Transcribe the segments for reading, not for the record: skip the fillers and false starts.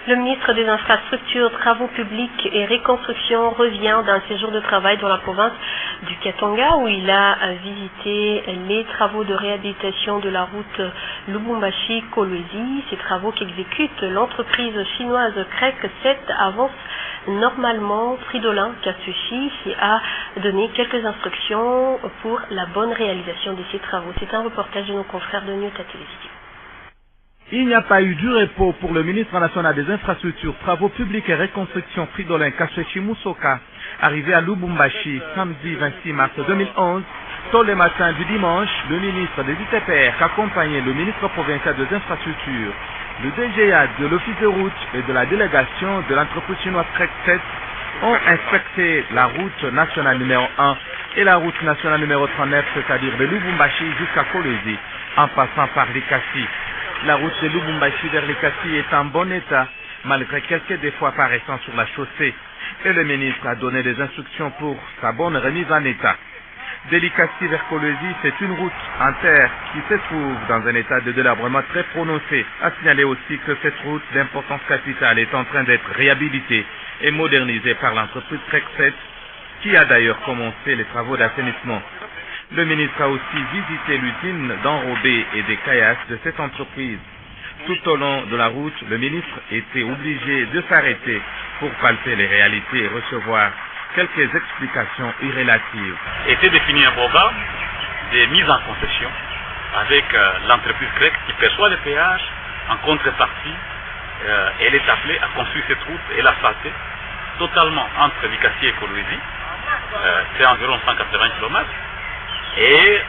Le ministre des Infrastructures, Travaux publics et Reconstruction revient d'un séjour de travail dans la province du Katanga où il a visité les travaux de réhabilitation de la route Lubumbashi-Kolwezi. Ces travaux qu'exécute l'entreprise chinoise CREC 7 avancent normalement. Fridolin Kassuchi a donné quelques instructions pour la bonne réalisation de ces travaux. C'est un reportage de nos confrères de New Télévision. Il n'y a pas eu du repos pour le ministre national des Infrastructures, Travaux publics et Reconstruction Fridolin Kassuchi Musoka, arrivé à Lubumbashi samedi 26 mars 2011. Tôt le matin du dimanche, le ministre des ITPR, accompagné le ministre provincial des Infrastructures, le DGA de l'Office de route et de la délégation de l'entreprise chinoise CREC 7 ont inspecté la route nationale numéro 1 et la route nationale numéro 39, c'est-à-dire de Lubumbashi jusqu'à Kolwezi, en passant par Likasi. La route de Lubumbashi vers Likasi est en bon état, malgré quelques défauts apparaissant sur la chaussée, et le ministre a donné des instructions pour sa bonne remise en état. De Likasi vers Kolwezi, c'est une route en terre qui se trouve dans un état de délabrement très prononcé. A signaler aussi que cette route d'importance capitale est en train d'être réhabilitée et modernisée par l'entreprise CREC 7, qui a d'ailleurs commencé les travaux d'assainissement. Le ministre a aussi visité l'usine d'enrobés et des caillasses de cette entreprise. Tout au long de la route, le ministre était obligé de s'arrêter pour palper les réalités et recevoir quelques explications irrélatives. Était défini un programme de mise en concession avec l'entreprise CREC qui perçoit les péages. En contrepartie, elle est appelée à construire cette route et l'asphalter totalement entre Likasi et Kolwezi. C'est environ 180 km. Et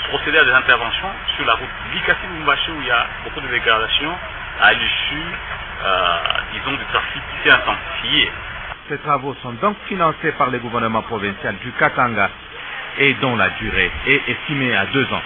procéder à des interventions sur la route Likasi-Lubumbashi où il y a beaucoup de dégradations à l'issue, disons, du trafic qui s'est intensifié. Ces travaux sont donc financés par le gouvernement provincial du Katanga et dont la durée est estimée à 2 ans.